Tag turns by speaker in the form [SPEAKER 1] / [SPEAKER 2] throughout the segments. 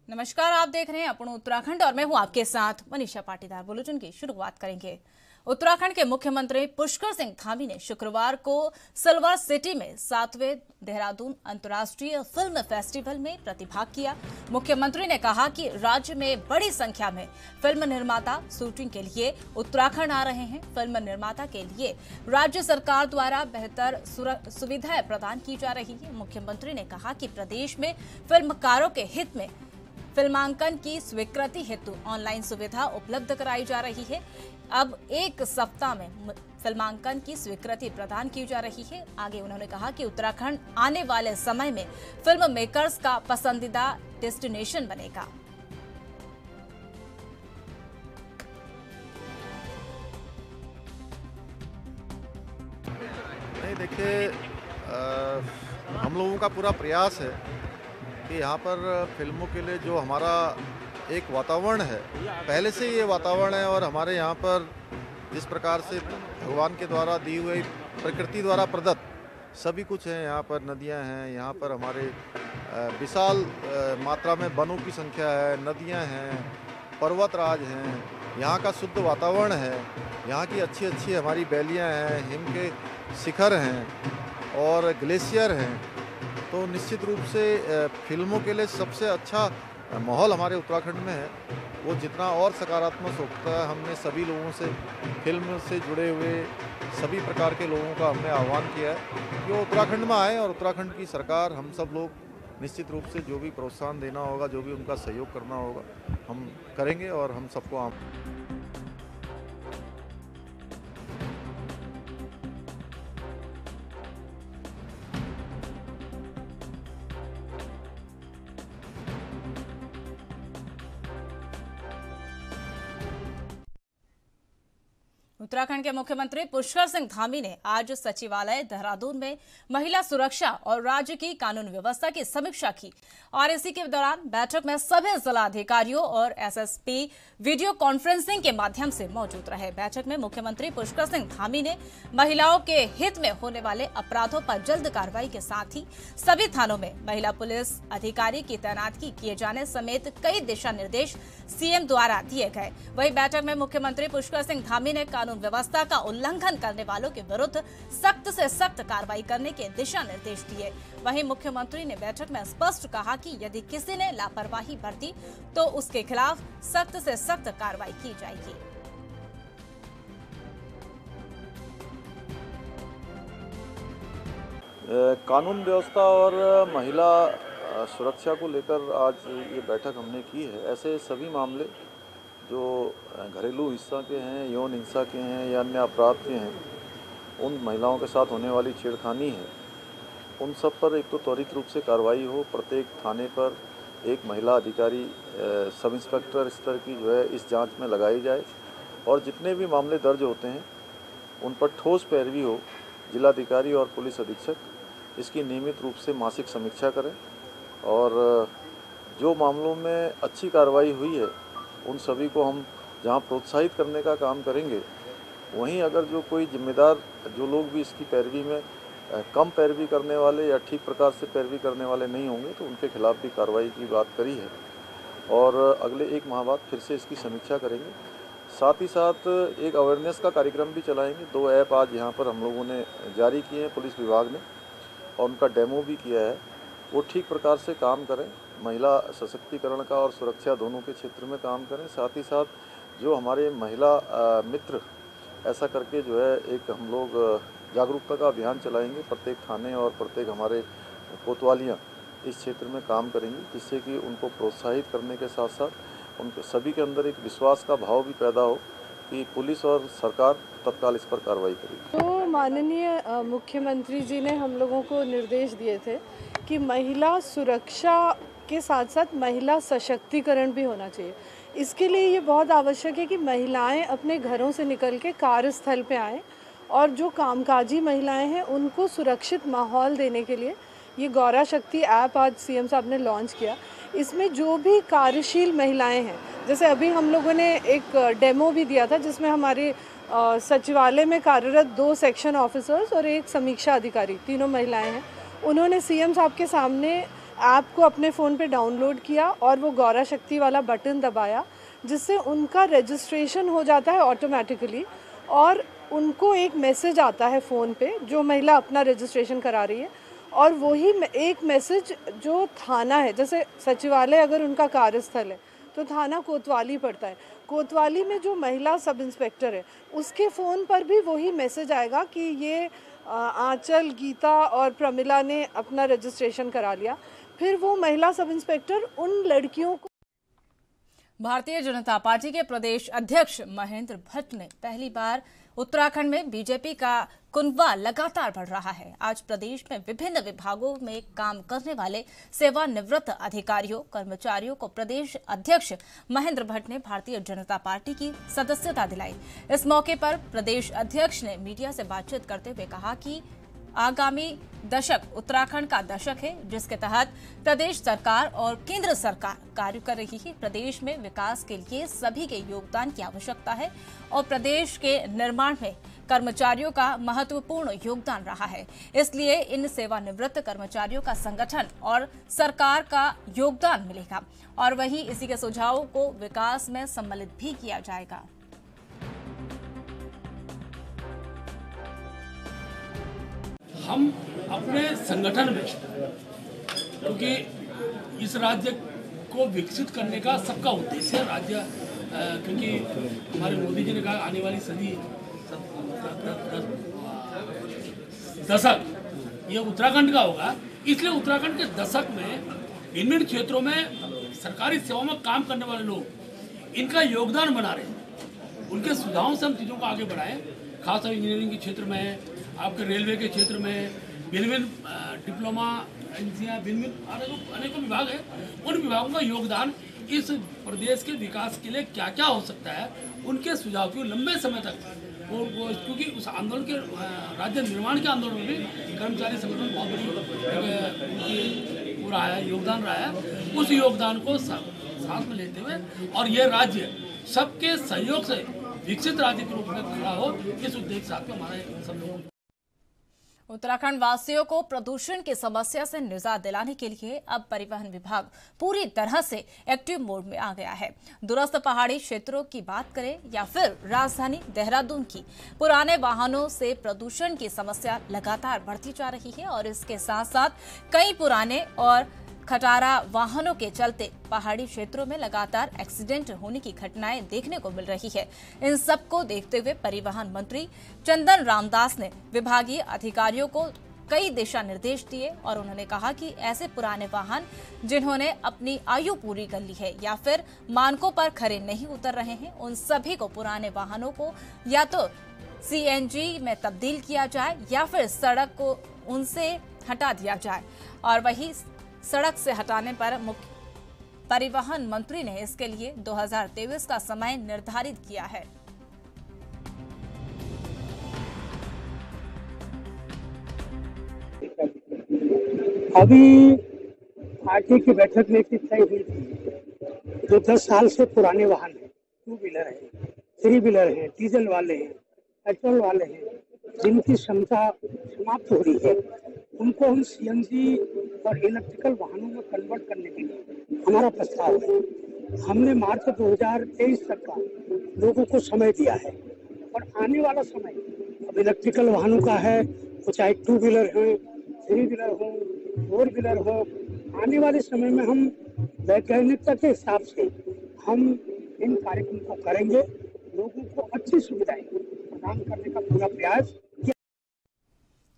[SPEAKER 1] नमस्कार, आप देख रहे हैं अपन उत्तराखंड और मैं हूं आपके साथ मनीषा पाटीदार। बुलेटिन की शुरुआत करेंगे। उत्तराखंड के मुख्यमंत्री पुष्कर सिंह धामी ने शुक्रवार को सिल्वर सिटी में 7वें देहरादून अंतर्राष्ट्रीय फिल्म फेस्टिवल में प्रतिभाग किया। मुख्यमंत्री ने कहा कि राज्य में बड़ी संख्या में फिल्म निर्माता शूटिंग के लिए उत्तराखंड आ रहे हैं। फिल्म निर्माता के लिए राज्य सरकार द्वारा बेहतर सुविधाएं प्रदान की जा रही है। मुख्यमंत्री ने कहा कि प्रदेश में फिल्मकारों के हित में फिल्मांकन की स्वीकृति हेतु ऑनलाइन सुविधा उपलब्ध कराई जा रही है। अब एक सप्ताह में फिल्मांकन की स्वीकृति प्रदान की जा रही है। आगे उन्होंने कहा कि उत्तराखंड आने वाले समय में फिल्म मेकर्स का पसंदीदा डेस्टिनेशन बनेगा।
[SPEAKER 2] नहीं, देखिए, हम लोगों का पूरा प्रयास है कि यहाँ पर फिल्मों के लिए जो हमारा एक वातावरण है, पहले से ये वातावरण है और हमारे यहाँ पर जिस प्रकार से भगवान के द्वारा दी हुई प्रकृति द्वारा प्रदत्त सभी कुछ है। यहाँ पर नदियाँ हैं, यहाँ पर हमारे विशाल मात्रा में वनों की संख्या है, नदियाँ हैं, पर्वतराज हैं, यहाँ का शुद्ध वातावरण है, यहाँ की अच्छी अच्छी हमारी वैलियाँ हैं, हिम के शिखर हैं और ग्लेशियर हैं। तो निश्चित रूप से फिल्मों के लिए सबसे अच्छा माहौल हमारे उत्तराखंड में है। वो जितना और सकारात्मक होता है, हमने सभी लोगों से, फिल्म से जुड़े हुए सभी प्रकार के लोगों का हमने आह्वान किया है कि वो उत्तराखंड में आए और उत्तराखंड की सरकार, हम सब लोग निश्चित रूप से जो भी प्रोत्साहन देना होगा, जो भी उनका सहयोग करना होगा, हम करेंगे और हम सबको
[SPEAKER 1] उत्तराखंड के मुख्यमंत्री पुष्कर सिंह धामी ने आज सचिवालय देहरादून में महिला सुरक्षा और राज्य की कानून व्यवस्था की समीक्षा की और इसी के दौरान बैठक में सभी जिला अधिकारियों और एसएसपी वीडियो कॉन्फ्रेंसिंग के माध्यम से मौजूद रहे। बैठक में मुख्यमंत्री पुष्कर सिंह धामी ने महिलाओं के हित में होने वाले अपराधों पर जल्द कार्रवाई के साथ ही सभी थानों में महिला पुलिस अधिकारी की तैनाती किए जाने समेत कई दिशा निर्देश सीएम द्वारा दिए गए। वहीं बैठक में मुख्यमंत्री पुष्कर सिंह धामी ने कानून व्यवस्था का उल्लंघन करने वालों के विरुद्ध सख्त से सख्त कार्रवाई करने के दिशा निर्देश दिए। वहीं मुख्यमंत्री ने बैठक में स्पष्ट कहा कि यदि किसी ने लापरवाही बरती तो उसके खिलाफ सख्त से सख्त कार्रवाई की जाएगी।
[SPEAKER 2] कानून व्यवस्था और महिला सुरक्षा को लेकर आज ये बैठक हमने की है। ऐसे सभी मामले जो घरेलू हिंसा के हैं, यौन हिंसा के हैं या अन्य अपराध के हैं, उन महिलाओं के साथ होने वाली छेड़खानी है, उन सब पर एक तो त्वरित रूप से कार्रवाई हो। प्रत्येक थाने पर एक महिला अधिकारी सब इंस्पेक्टर स्तर की जो है इस जांच में लगाई जाए और जितने भी मामले दर्ज होते हैं उन पर ठोस पैरवी हो। जिलाधिकारी और पुलिस अधीक्षक इसकी नियमित रूप से मासिक समीक्षा करें और जो मामलों में अच्छी कार्रवाई हुई है उन सभी को हम जहां प्रोत्साहित करने का काम करेंगे, वहीं अगर जो कोई जिम्मेदार जो लोग भी इसकी पैरवी में कम पैरवी करने वाले या ठीक प्रकार से पैरवी करने वाले नहीं होंगे तो उनके खिलाफ भी कार्रवाई की बात करी है और अगले एक माह बाद फिर से इसकी समीक्षा करेंगे। साथ ही साथ एक अवेयरनेस का कार्यक्रम भी चलाएंगे। 2 ऐप आज यहाँ पर हम लोगों ने जारी किए हैं पुलिस विभाग ने और उनका डेमो भी किया है। वो ठीक प्रकार से काम करें, महिला सशक्तिकरण का और सुरक्षा दोनों के क्षेत्र में काम करें। साथ ही साथ जो हमारे महिला मित्र ऐसा करके जो है एक हम लोग जागरूकता का अभियान चलाएंगे। प्रत्येक थाने और प्रत्येक हमारे कोतवालियाँ इस क्षेत्र में काम करेंगी, जिससे कि उनको प्रोत्साहित करने के साथ साथ उनको सभी के अंदर एक विश्वास का भाव भी पैदा हो कि पुलिस और सरकार तत्काल इस पर कार्रवाई करेगी।
[SPEAKER 3] तो माननीय मुख्यमंत्री जी ने हम लोगों को निर्देश दिए थे कि महिला सुरक्षा के साथ साथ महिला सशक्तिकरण भी होना चाहिए। इसके लिए ये बहुत आवश्यक है कि महिलाएं अपने घरों से निकल के कार्यस्थल पे आएँ और जो कामकाजी महिलाएं हैं उनको सुरक्षित माहौल देने के लिए ये गौरा शक्ति ऐप आज सीएम साहब ने लॉन्च किया। इसमें जो भी कार्यशील महिलाएं हैं, जैसे अभी हम लोगों ने एक डेमो भी दिया था जिसमें हमारे सचिवालय में कार्यरत 2 सेक्शन ऑफिसर्स और एक समीक्षा अधिकारी, तीनों महिलाएं हैं। उन्होंने सीएम साहब के सामने ऐप को अपने फ़ोन पे डाउनलोड किया और वो गौरा शक्ति वाला बटन दबाया, जिससे उनका रजिस्ट्रेशन हो जाता है ऑटोमेटिकली और उनको एक मैसेज आता है फ़ोन पे जो महिला अपना रजिस्ट्रेशन करा रही है, और वही एक मैसेज जो थाना है, जैसे सचिवालय अगर उनका कार्यस्थल है तो थाना कोतवाली पड़ता है, कोतवाली में जो महिला सब इंस्पेक्टर है उसके फ़ोन पर भी वही मैसेज आएगा कि ये आंचल, गीता और प्रमिला ने अपना रजिस्ट्रेशन करा लिया। फिर वो महिला सब इंस्पेक्टर उन लड़कियों को।
[SPEAKER 1] भारतीय जनता पार्टी के प्रदेश अध्यक्ष महेंद्र भट्ट ने पहली बार उत्तराखंड में बीजेपी का कुनबा लगातार बढ़ रहा है। आज प्रदेश में विभिन्न विभागों में काम करने वाले सेवानिवृत्त अधिकारियों, कर्मचारियों को प्रदेश अध्यक्ष महेंद्र भट्ट ने भारतीय जनता पार्टी की सदस्यता दिलाई। इस मौके पर प्रदेश अध्यक्ष ने मीडिया से बातचीत करते हुए कहा कि आगामी दशक उत्तराखंड का दशक है, जिसके तहत प्रदेश सरकार और केंद्र सरकार कार्य कर रही है। प्रदेश में विकास के लिए सभी के योगदान की आवश्यकता है और प्रदेश के निर्माण में कर्मचारियों का महत्वपूर्ण योगदान रहा है। इसलिए इन सेवानिवृत्त कर्मचारियों का संगठन और सरकार का योगदान मिलेगा और वहीं इसी के सुझावों को विकास में सम्मिलित भी किया जाएगा।
[SPEAKER 4] हम अपने संगठन में, क्योंकि इस राज्य को विकसित करने का सबका उद्देश्य है राज्य, क्योंकि हमारे मोदी जी ने कहा आने वाली सदी दशक ये उत्तराखंड का होगा, इसलिए उत्तराखंड के दशक में विभिन्न क्षेत्रों में सरकारी सेवाओं में काम करने वाले लोग इनका योगदान बना रहे हैं। उनके सुझावों से हम चीज़ों को आगे बढ़ाएं, खासतौर इंजीनियरिंग के क्षेत्र में, आपके रेलवे के क्षेत्र में, भिन्न डिप्लोमा एजेंसियाँ, भिन्न अनेकों विभाग हैं, उन विभागों का योगदान इस प्रदेश के विकास के लिए क्या क्या हो सकता है, उनके सुझाव की लंबे समय तक वो क्योंकि उस आंदोलन के राज्य निर्माण के आंदोलन में भी कर्मचारी संगठन बहुत बड़ी वो रहा है, योगदान रहा है। उस योगदान को साथ में लेते हुए और ये राज्य सबके सहयोग से विकसित राज्य के रूप में खड़ा हो, इस उद्देश्य साथ में हमारे सब लोगों।
[SPEAKER 1] उत्तराखंड वासियों को प्रदूषण की समस्या से निजात दिलाने के लिए अब परिवहन विभाग पूरी तरह से एक्टिव मोड में आ गया है। दूरस्थ पहाड़ी क्षेत्रों की बात करें या फिर राजधानी देहरादून की, पुराने वाहनों से प्रदूषण की समस्या लगातार बढ़ती जा रही है और इसके साथ साथ कई पुराने और खटारा वाहनों के चलते पहाड़ी क्षेत्रों में लगातार एक्सीडेंट होने की घटनाएं देखने को मिल रही है। इन सब को देखते हुए परिवहन मंत्री चंदन रामदास ने विभागीय अधिकारियों को कई दिशा निर्देश दिए और उन्होंने कहा कि ऐसे पुराने वाहन जिन्होंने अपनी आयु पूरी कर ली है या फिर मानकों पर खरे नहीं उतर रहे हैं, उन सभी को पुराने वाहनों को या तो CNG में तब्दील किया जाए या फिर सड़क को उनसे हटा दिया जाए। और वही सड़क से हटाने पर मुख्य परिवहन मंत्री ने इसके लिए 2023 का समय निर्धारित किया है।
[SPEAKER 5] अभी पार्टी की बैठक में तय हुई थी, जो 10 साल से पुराने वाहन हैं, 2 व्हीलर हैं, 3 व्हीलर हैं, डीजल वाले हैं, पेट्रोल वाले हैं, जिनकी क्षमता समाप्त हो रही है, उनको हम CNG और इलेक्ट्रिकल वाहनों में कन्वर्ट करने के लिए हमारा प्रस्ताव है। हमने मार्च 2023 तक का लोगों को समय दिया है और आने वाला समय अब इलेक्ट्रिकल वाहनों का है, वो चाहे 2 व्हीलर हो, 3 व्हीलर हो, 4 व्हीलर हो। आने वाले समय में हम वैज्ञानिकता के हिसाब से हम इन कार्यक्रम को करेंगे, लोगों को अच्छी सुविधाएं प्रदान करने का पूरा प्रयास।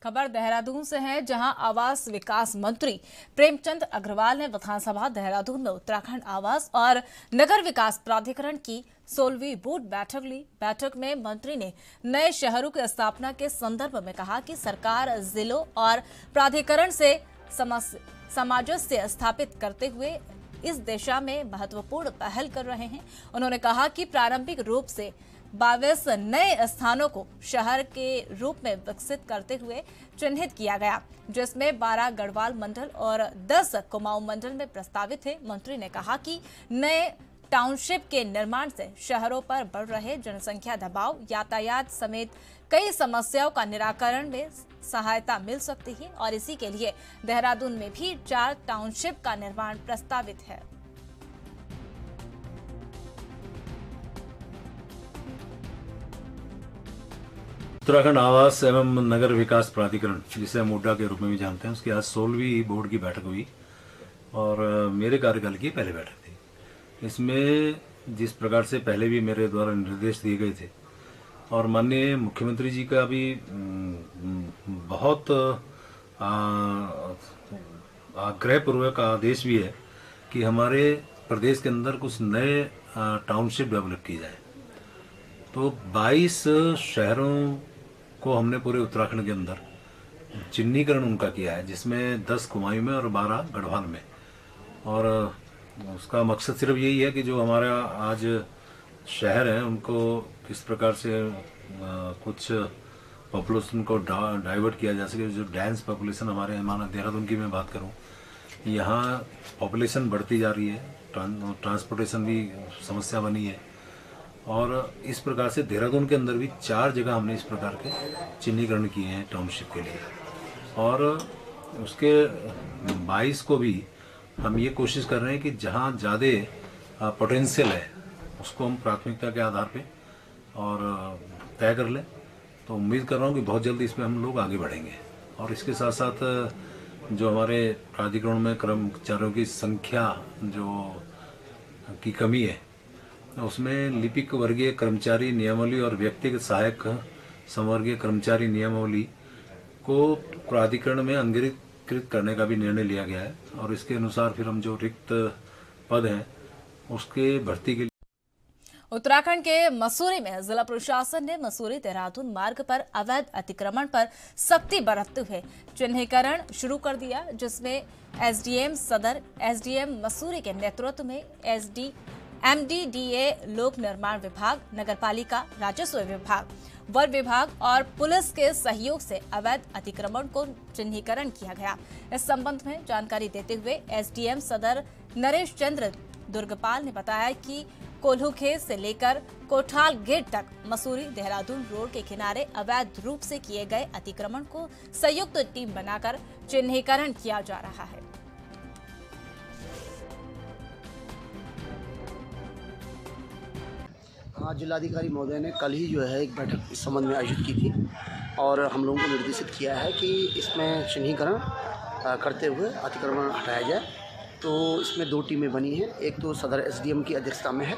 [SPEAKER 1] खबर देहरादून से है, जहां आवास विकास मंत्री प्रेमचंद अग्रवाल ने विधानसभा देहरादून में उत्तराखंड आवास और नगर विकास प्राधिकरण की 16वीं बोर्ड बैठक ली। बैठक में मंत्री ने नए शहरों की स्थापना के संदर्भ में कहा कि सरकार जिलों और प्राधिकरण से सामंजस्य स्थापित करते हुए इस दिशा में महत्वपूर्ण पहल कर रहे हैं। उन्होंने कहा कि प्रारंभिक रूप से 22 नए स्थानों को शहर के रूप में विकसित करते हुए चिन्हित किया गया, जिसमें 12 गढ़वाल मंडल और 10 कुमाऊं मंडल में प्रस्तावित है। मंत्री ने कहा कि नए टाउनशिप के निर्माण से शहरों पर बढ़ रहे जनसंख्या दबाव, यातायात समेत कई समस्याओं का निराकरण में सहायता मिल सकती है और इसी के लिए देहरादून में भी 4 टाउनशिप का निर्माण प्रस्तावित है।
[SPEAKER 6] उत्तराखंड आवास एवं नगर विकास प्राधिकरण, जिसे हम उड्डा के रूप में भी जानते हैं, उसकी आज 16वीं बोर्ड की बैठक हुई और मेरे कार्यकाल की पहली बैठक थी। इसमें जिस प्रकार से पहले भी मेरे द्वारा निर्देश दिए गए थे और माननीय मुख्यमंत्री जी का भी बहुत आग्रहपूर्वक आदेश भी है कि हमारे प्रदेश के अंदर कुछ नए टाउनशिप डेवलप की जाए। तो 22 शहरों को हमने पूरे उत्तराखंड के अंदर चिन्हीकरण उनका किया है, जिसमें 10 कुमाऊं में और 12 गढ़वाल में। और उसका मकसद सिर्फ यही है कि जो हमारा आज शहर है उनको किस प्रकार से कुछ पॉपुलेशन को डाइवर्ट किया जा सके। जो डेंस पॉपुलेशन हमारे माना देहरादून की मैं बात करूं, यहाँ पॉपुलेशन बढ़ती जा रही है, ट्रांसपोर्टेशन भी समस्या बनी है और इस प्रकार से देहरादून के अंदर भी 4 जगह हमने इस प्रकार के चिन्हीकरण किए हैं टाउनशिप के लिए। और उसके 22 को भी हम ये कोशिश कर रहे हैं कि जहाँ ज़्यादा पोटेंशियल है उसको हम प्राथमिकता के आधार पे और तय कर लें। तो उम्मीद कर रहा हूँ कि बहुत जल्दी इसमें हम लोग आगे बढ़ेंगे। और इसके साथ साथ जो हमारे प्राधिकरण में कर्मचारियों की संख्या की कमी है, उसमें लिपिक वर्गीय कर्मचारी नियमावली और व्यक्तिगत सहायक संवर्गीय कर्मचारी नियमावली को प्राधिकरण में अंगीकृत करने का भी निर्णय लिया गया है और इसके अनुसार फिर हम जो रिक्त पद हैं उसके भर्ती के लिए।
[SPEAKER 1] उत्तराखंड के मसूरी में जिला प्रशासन ने मसूरी देहरादून मार्ग पर अवैध अतिक्रमण पर सख्ती बरतते हुए चिन्हीकरण शुरू कर दिया, जिसमें एसडीएम सदर, एसडीएम मसूरी के नेतृत्व में एमडीडीए, लोक निर्माण विभाग, नगरपालिका, राजस्व विभाग, वन विभाग और पुलिस के सहयोग से अवैध अतिक्रमण को चिन्हीकरण किया गया। इस संबंध में जानकारी देते हुए एसडीएम सदर नरेश चंद्र दुर्गपाल ने बताया कि कोल्हूखेत से लेकर कोठाल गेट तक मसूरी देहरादून रोड के किनारे अवैध रूप से किए गए अतिक्रमण को संयुक्त टीम बनाकर चिन्हीकरण किया जा रहा है।
[SPEAKER 7] जिलाधिकारी महोदय ने कल ही जो है एक बैठक इस संबंध में आयोजित की थी और हम लोगों को निर्देशित किया है कि इसमें चिन्हीकरण करते हुए अतिक्रमण हटाया जाए। तो इसमें 2 टीमें बनी हैं। एक तो सदर एसडीएम की अध्यक्षता में है,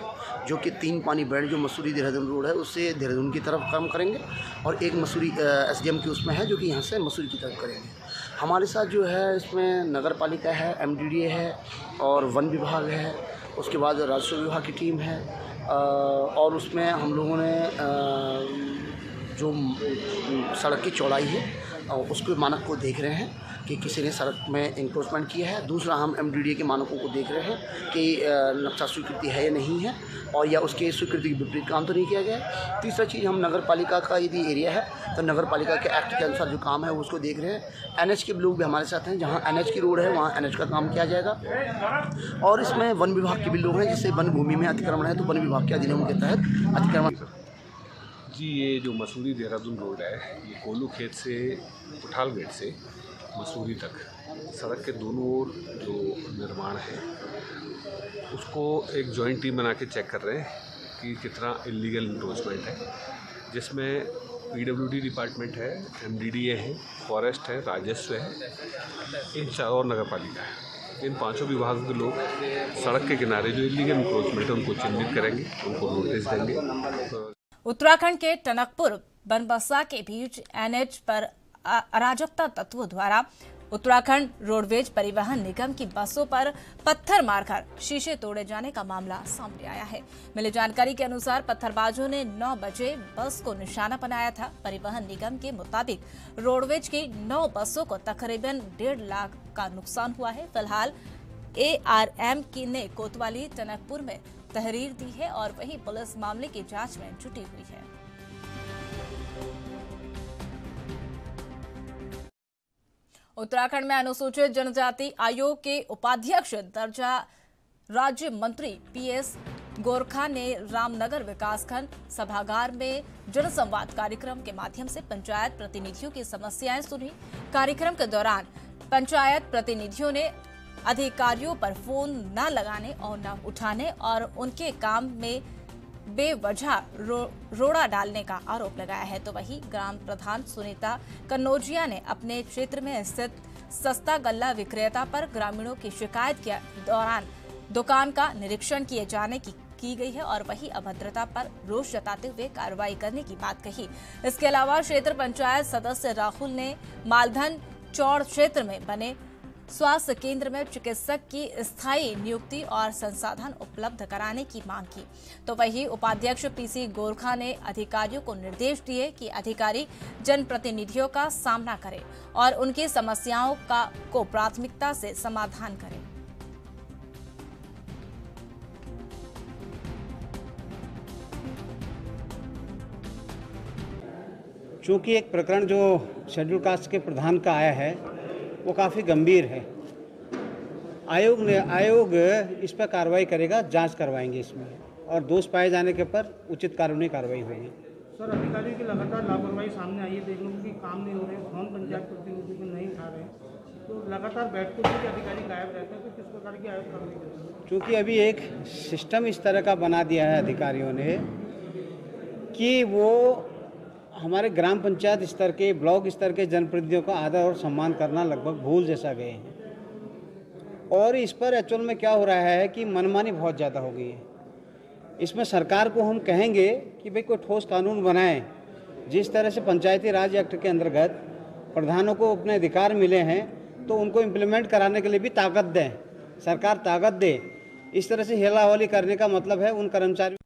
[SPEAKER 7] जो कि 3 पानी बेल्ट जो मसूरी देहरादून रोड है उससे देहरादून की तरफ काम करेंगे, और एक मसूरी एसडीएम की उसमें है जो कि यहाँ से मसूरी की तरफ करेंगे। हमारे साथ जो है इसमें नगर पालिका है, एमडीडीए है और वन विभाग है, उसके बाद राजस्व विभाग की टीम है और उसमें हम लोगों ने जो सड़क की चौड़ाई है उसके मानक को देख रहे हैं कि किसी ने सड़क में इंक्रोचमेंट किया है। दूसरा, हम एमडीडीए के मानकों को देख रहे हैं कि नक्शा स्वीकृति है या नहीं है और या उसके स्वीकृति के विपरीत काम तो नहीं किया गया। तीसरा चीज़, हम नगर पालिका का यदि एरिया है तो नगर पालिका के एक्ट के अनुसार जो काम है वो उसको देख रहे हैं। एनएच के लोग भी हमारे साथ हैं, जहाँ एनएच की रोड है वहाँ एनएच का काम किया जाएगा। और इसमें वन विभाग के भी लोग हैं, जिससे वन भूमि में अतिक्रमण है तो वन विभाग के अधिनियम के तहत अतिक्रमण।
[SPEAKER 8] जी, ये जो मसूरी देहरादून रोड है, ये कोल्हूखेत से कोठाल गेट से मसूरी तक सड़क के दोनों ओर जो निर्माण है उसको एक जॉइंट टीम बना के चेक कर रहे हैं कि कितना इलीगल इंक्रोचमेंट है, जिसमें पीडब्ल्यूडी डिपार्टमेंट है, एमडीडीए है, फॉरेस्ट है, राजस्व है, इन 4 और नगर पालिका है। इन 5 विभागों के लोग सड़क के किनारे जो इलीगल इंक्रोचमेंट है उनको चिन्हित करेंगे, उनको नोटिस देंगे।
[SPEAKER 1] उत्तराखंड के टनकपुर बनबसा के बीच एनएच पर अराजकता तत्वों द्वारा उत्तराखंड रोडवेज परिवहन निगम की बसों पर पत्थर मारकर शीशे तोड़े जाने का मामला सामने आया है। मिली जानकारी के अनुसार पत्थरबाजों ने 9 बजे बस को निशाना बनाया था। परिवहन निगम के मुताबिक रोडवेज की 9 बसों को तकरीबन 1.5 लाख का नुकसान हुआ है। फिलहाल ARM ने कोतवाली टनकपुर में तहरीर दी है और वहीं पुलिस मामले की जांच में जुटी हुई है। उत्तराखंड में अनुसूचित जनजाति आयोग के उपाध्यक्ष दर्जा राज्य मंत्री PS गोरखा ने रामनगर विकासखंड सभागार में जनसंवाद कार्यक्रम के माध्यम से पंचायत प्रतिनिधियों की समस्याएं सुनी। कार्यक्रम के दौरान पंचायत प्रतिनिधियों ने अधिकारियों पर फोन न लगाने और न उठाने और उनके काम में बेवजह रोड़ा डालने का आरोप लगाया है। तो वहीं ग्राम प्रधान सुनीता कन्नौजिया ने अपने क्षेत्र में स्थित सस्ता गल्ला विक्रेता पर ग्रामीणों की शिकायत के दौरान दुकान का निरीक्षण किए जाने की गई है और वही अभद्रता पर रोष जताते हुए कार्रवाई करने की बात कही। इसके अलावा क्षेत्र पंचायत सदस्य राहुल ने मालधन चौड़ क्षेत्र में बने स्वास्थ्य केंद्र में चिकित्सक की स्थायी नियुक्ति और संसाधन उपलब्ध कराने की मांग की। तो वही उपाध्यक्ष पीसी गोरखा ने अधिकारियों को निर्देश दिए कि अधिकारी जनप्रतिनिधियों का सामना करें और उनकी समस्याओं को प्राथमिकता से समाधान करें।
[SPEAKER 9] चूँकि एक प्रकरण जो शेड्यूल कास्ट के प्रधान का आया है वो काफ़ी गंभीर है। आयोग इस पर कार्रवाई करेगा, जांच करवाएंगे इसमें और दोष पाए जाने के पर उचित कानूनी कार्रवाई होगी।
[SPEAKER 5] सर, अधिकारियों की लगातार लापरवाही सामने आई है, देख लो कि काम नहीं हो रहे, फोन पंचायत प्रतिनिधि को नहीं उठा रहे, तो लगातार बैठकों से अधिकारी गायब रहते हैं, तो किस प्रकार की आयोग कार्रवाई करेंगे?
[SPEAKER 9] क्योंकि अभी एक सिस्टम इस तरह का बना दिया है अधिकारियों ने कि वो हमारे ग्राम पंचायत स्तर के, ब्लॉक स्तर के जनप्रतिनिधियों का आदर और सम्मान करना लगभग भूल जैसा गए हैं। और इस पर एक्चुअल में क्या हो रहा है कि मनमानी बहुत ज़्यादा हो गई है। इसमें सरकार को हम कहेंगे कि भाई कोई ठोस कानून बनाएं। जिस तरह से पंचायती राज एक्ट के अंतर्गत प्रधानों को अपने अधिकार मिले हैं तो उनको इम्प्लीमेंट कराने के लिए भी ताकत दें, सरकार ताकत दे। इस तरह से हेलाहवाली करने का मतलब है उन कर्मचारियों।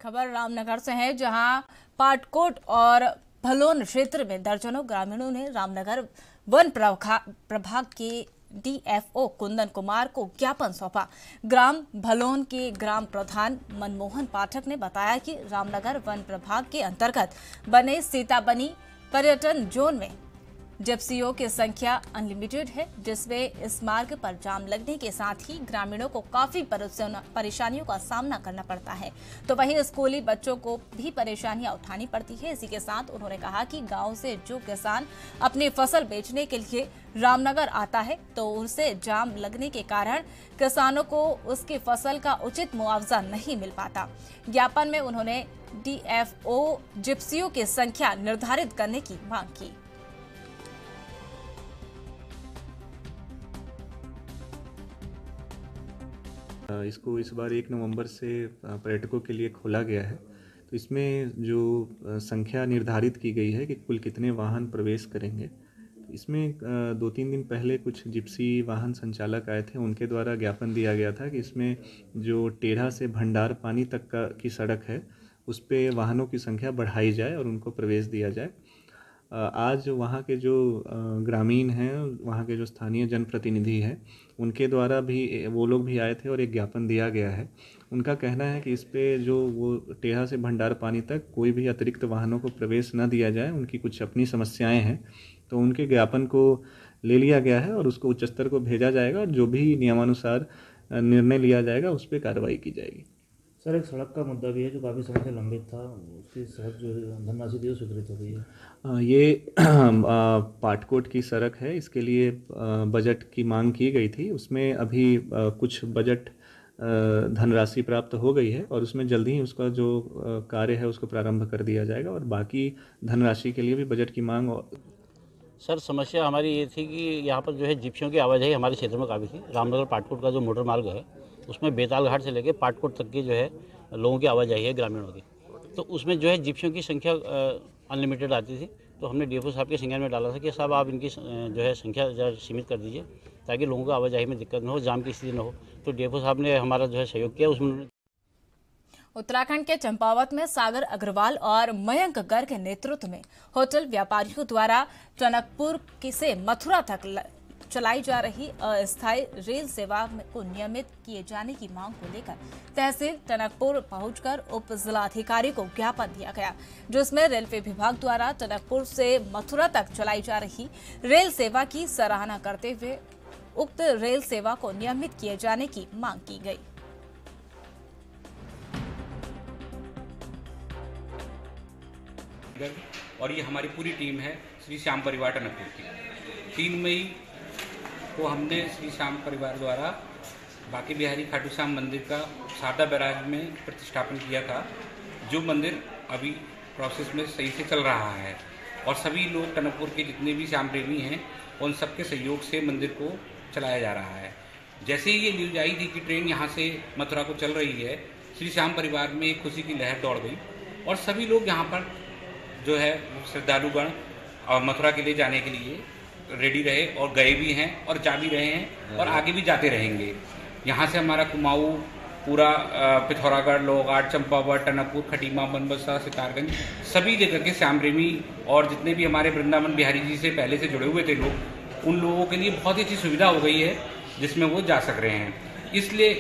[SPEAKER 1] खबर रामनगर से है, जहां पाटकोट और भलोन क्षेत्र में दर्जनों ग्रामीणों ने रामनगर वन प्रभाग के डीएफओ कुंदन कुमार को ज्ञापन सौंपा। ग्राम भलोन के ग्राम प्रधान मनमोहन पाठक ने बताया कि रामनगर वन प्रभाग के अंतर्गत बने सीताबनी पर्यटन जोन में जिप्सियों की संख्या अनलिमिटेड है, जिसमें इस मार्ग पर जाम लगने के साथ ही ग्रामीणों को काफी परेशानियों का सामना करना पड़ता है। तो वहीं स्कूली बच्चों को भी परेशानियां उठानी पड़ती है। इसी के साथ उन्होंने कहा कि गांव से जो किसान अपनी फसल बेचने के लिए रामनगर आता है तो उसे जाम लगने के कारण किसानों को उसकी फसल का उचित मुआवजा नहीं मिल पाता। ज्ञापन में उन्होंने डीएफओ जिप्सियों की संख्या निर्धारित करने की मांग की।
[SPEAKER 10] इसको इस बार 1 नवंबर से पर्यटकों के लिए खोला गया है। तो इसमें जो संख्या निर्धारित की गई है कि कुल कितने वाहन प्रवेश करेंगे, इसमें 2-3 दिन पहले कुछ जिप्सी वाहन संचालक आए थे, उनके द्वारा ज्ञापन दिया गया था कि इसमें जो टेढ़ा से भंडार पानी तक की सड़क है उस पे वाहनों की संख्या बढ़ाई जाए और उनको प्रवेश दिया जाए। आज वहाँ के जो ग्रामीण हैं, वहाँ के जो स्थानीय जनप्रतिनिधि हैं, उनके द्वारा भी वो लोग भी आए थे और एक ज्ञापन दिया गया है। उनका कहना है कि इस पे जो वो टेढ़ा से भंडार पानी तक कोई भी अतिरिक्त वाहनों को प्रवेश न दिया जाए। उनकी कुछ अपनी समस्याएं हैं, तो उनके ज्ञापन को ले लिया गया है और उसको उच्च स्तर को भेजा जाएगा और जो भी नियमानुसार निर्णय लिया जाएगा उस पर कार्रवाई की जाएगी।
[SPEAKER 11] सर, एक सड़क का मुद्दा भी है जो काफ़ी समय से लंबित था, उसकी सड़क जो है धनराशि दी स्वीकृत हो गई है।
[SPEAKER 10] ये पाटकोट की सड़क है, इसके लिए बजट की मांग की गई थी। उसमें अभी कुछ बजट धनराशि प्राप्त हो गई है और उसमें जल्दी ही उसका जो कार्य है उसको प्रारंभ कर दिया जाएगा और बाकी धनराशि के लिए भी बजट की मांग।
[SPEAKER 12] सर, समस्या हमारी ये थी कि यहाँ पर जो है जिप्सियों की आवाजाही हमारे क्षेत्र में काफ़ी थी। रामनगर पाटकोट का जो मोटर मार्ग है उसमें बेताल घाट से लेकर पाटकोट तक की जो है लोगों की आवाजाही है ग्रामीणों की, तो उसमें जो है जिप्सियों की संख्या अनलिमिटेड आती थी। तो हमने डीएफओ साहब के संज्ञान में डाला था कि साहब आप इनकी जो है संख्या सीमित कर दीजिए ताकि लोगों को आवाजाही में दिक्कत न हो, जाम की स्थिति न हो। तो डीएफओ साहब ने हमारा जो है सहयोग किया। उसमें
[SPEAKER 1] उत्तराखंड के चंपावत में सागर अग्रवाल और मयंक गर्ग के नेतृत्व में होटल व्यापारियों द्वारा टनकपुर से मथुरा तक चलाई जा रही अस्थायी रेल सेवा को नियमित किए जाने की मांग को लेकर तहसील टनकपुर पहुंचकर उप जिलाधिकारी को ज्ञापन दिया गया, जिसमें रेलवे विभाग द्वारा टनकपुर से मथुरा तक चलाई जा रही रेल सेवा की सराहना करते हुए उक्त रेल सेवा को नियमित किए जाने की मांग की गई।
[SPEAKER 13] गर्ग और ये हमारी पूरी टीम है श्री श्याम परिवार टनकपुर की। 3 मई को हमने श्री श्याम परिवार द्वारा बांके बिहारी खाटू श्याम मंदिर का शारदा बैराज में प्रतिष्ठापन किया था, जो मंदिर अभी प्रोसेस में सही से चल रहा है और सभी लोग टनकपुर के जितने भी श्याम प्रेमी हैं उन सबके सहयोग से मंदिर को चलाया जा रहा है। जैसे ही ये न्यूज आई थी कि ट्रेन यहाँ से मथुरा को चल रही है, श्री श्याम परिवार में एक खुशी की लहर दौड़ गई और सभी लोग यहाँ पर जो है श्रद्धालुगण और मथुरा के लिए जाने के लिए रेडी रहे और गए भी हैं और जा भी रहे हैं और आगे भी जाते रहेंगे। यहाँ से हमारा कुमाऊँ, पूरा पिथौरागढ़, लोहाघाट, चंपावत, टनकपुर, खटीमा, बनबसा, सितारगंज सभी जगह के श्याम प्रेमी और जितने भी हमारे वृंदावन बिहारी जी से पहले से जुड़े हुए थे लोग, उन लोगों के लिए बहुत ही अच्छी सुविधा हो गई है जिसमें वो जा सक रहे हैं। इसलिए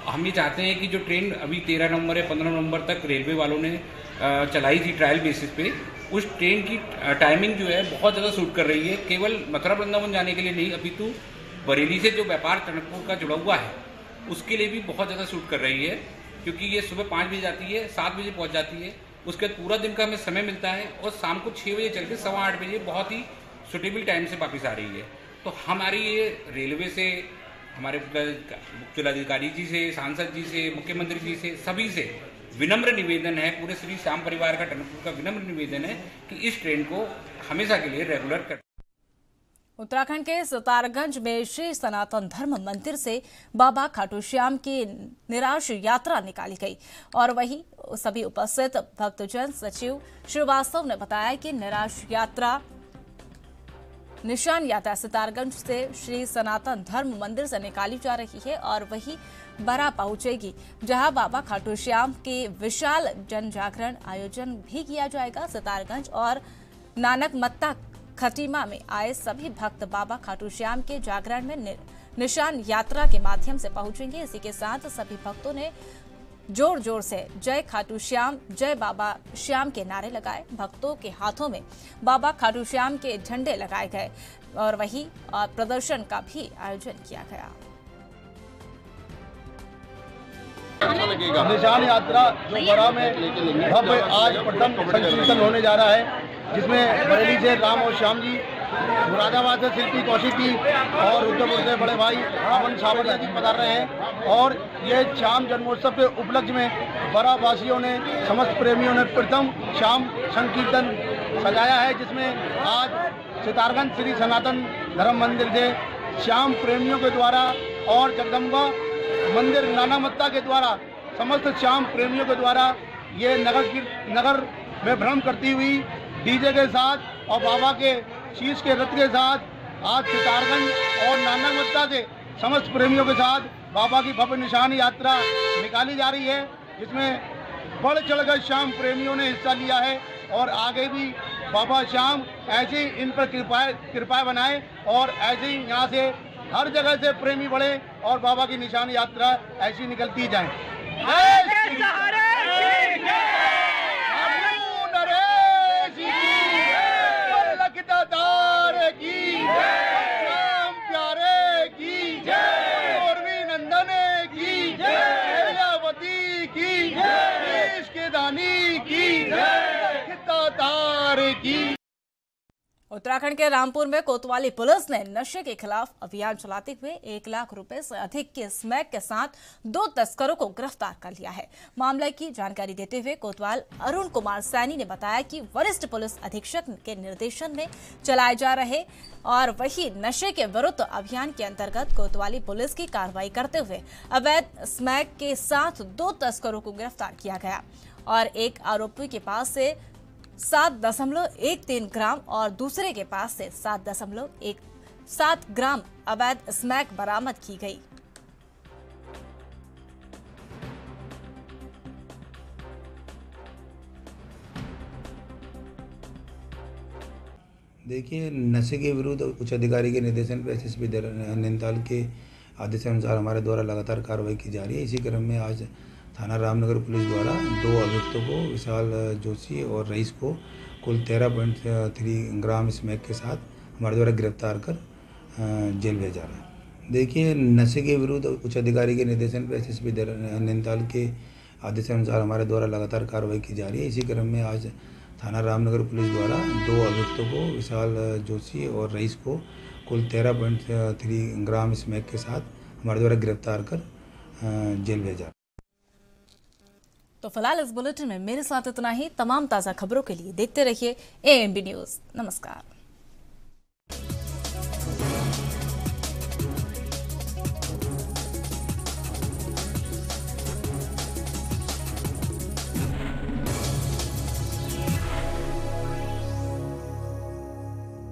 [SPEAKER 13] हम ये चाहते हैं कि जो ट्रेन अभी 13 नवंबर या 15 नवंबर तक रेलवे वालों ने चलाई थी ट्रायल बेसिस पे, उस ट्रेन की टाइमिंग जो है बहुत ज़्यादा सूट कर रही है, केवल मथुरा वृंदावन जाने के लिए नहीं अपितु बरेली से जो व्यापार टनकपुर का जुड़ा हुआ है उसके लिए भी बहुत ज़्यादा सूट कर रही है, क्योंकि ये सुबह 5 बजे जाती है, 7 बजे पहुंच जाती है, उसके बाद पूरा दिन का हमें समय मिलता है और शाम को 6 बजे चल के 8:15 बजे बहुत ही सुटेबल टाइम से वापस आ रही है। तो हमारी ये रेलवे से, हमारे जिलाधिकारी जी से, सांसद जी से, मुख्यमंत्री जी से, सभी से विनम्र निवेदन है, पूरे श्री श्याम परिवार का टनकपुर का विनम्र निवेदन है कि इस ट्रेन को हमेशा के लिए रेगुलर कर।
[SPEAKER 1] उत्तराखंड के सितारगंज में श्री सनातन धर्म मंदिर से बाबा खाटू श्याम की निराश यात्रा निकाली गई और वहीं सभी उपस्थित भक्तजन सचिव श्रीवास्तव ने बताया कि निराश यात्रा निशान यात्रा सितारगंज से श्री सनातन धर्म मंदिर से निकाली जा रही है और वही बरा पहुंचेगी, जहां बाबा खाटू श्याम के विशाल जन जागरण आयोजन भी किया जाएगा। सितारगंज और नानक मत्ता खटीमा में आए सभी भक्त बाबा खाटू श्याम के जागरण में निशान यात्रा के माध्यम से पहुंचेंगे। इसी के साथ सभी भक्तों ने जोर जोर से जय खाटू श्याम, जय बाबा श्याम के नारे लगाए। भक्तों के हाथों में बाबा खाटू श्याम के झंडे लगाए गए और वहीं प्रदर्शन का भी आयोजन किया गया।
[SPEAKER 14] निशान यात्रा जो बरा में भव्य आज प्रथम संकीर्तन होने जा रहा है, जिसमें बरेली से राम और श्याम जी, मुरादाबाद से शिल्पी कौशिक जी और रुद्रपुर से बड़े भाई अमन सावरिया जी पधार रहे हैं। और ये श्याम जन्मोत्सव के उपलक्ष्य में बरा वासियों ने, समस्त प्रेमियों ने प्रथम श्याम संकीर्तन सजाया है, जिसमें आज सितारगंज श्री सनातन धर्म मंदिर से श्याम प्रेमियों के द्वारा और जगदम्बा मंदिर नानामत्ता के द्वारा समस्त श्याम प्रेमियों के द्वारा ये नगर में भ्रमण करती हुई डीजे के साथ और बाबा के शीश के रथ के साथ आज सितारगंज और नानामत्ता से समस्त प्रेमियों के साथ बाबा की भव्य निशान यात्रा निकाली जा रही है, जिसमें बढ़ चढ़कर श्याम प्रेमियों ने हिस्सा लिया है और आगे भी बाबा श्याम ऐसे ही इन पर कृपा बनाए और ऐसे ही यहाँ से हर जगह से प्रेमी बढ़े और बाबा की निशान यात्रा ऐसी निकलती जाए।
[SPEAKER 1] उत्तराखंड के रामपुर में कोतवाली पुलिस ने नशे के खिलाफ अभियान चलाते हुए 1 लाख रुपए से अधिक के स्मैक के साथ 2 तस्करों को गिरफ्तार कर लिया है। मामले की जानकारी देते हुए कोतवाल अरुण कुमार सैनी ने बताया कि वरिष्ठ पुलिस अधीक्षक के निर्देशन में चलाए जा रहे और वही नशे के विरुद्ध अभियान के अंतर्गत कोतवाली पुलिस की कार्रवाई करते हुए अवैध स्मैक के साथ 2 तस्करों को गिरफ्तार किया गया और एक आरोपी के पास से 7.13 ग्राम और दूसरे के पास से 7.17 ग्राम अवैध स्मैक बरामद की गई।
[SPEAKER 15] देखिए, नशे के विरुद्ध उच्च अधिकारी के निर्देशन पर एसएसपी नैनीताल के आदेश अनुसार हमारे द्वारा लगातार कार्रवाई की जा रही है। इसी क्रम में आज थाना रामनगर पुलिस द्वारा 2 अभियुक्तों को, विशाल जोशी और रईस को, कुल 13.3 ग्राम स्मैक के साथ हमारे द्वारा गिरफ्तार कर जेल भेजा रहा है। देखिए, नशे के विरुद्ध उच्च अधिकारी के निर्देशन पर एसएसपी नैनीताल के आदेश अनुसार हमारे द्वारा लगातार कार्रवाई की जा रही है। इसी क्रम में आज थाना रामनगर पुलिस द्वारा 2 अभियुक्तों को विशाल जोशी और रईस को कुल 13.3 ग्राम स्मैक के साथ हमारे द्वारा गिरफ्तार कर जेल भेजा।
[SPEAKER 1] तो फिलहाल इस बुलेटिन में मेरे साथ इतना ही। तमाम ताज़ा खबरों के लिए देखते रहिए AMB न्यूज़। नमस्कार।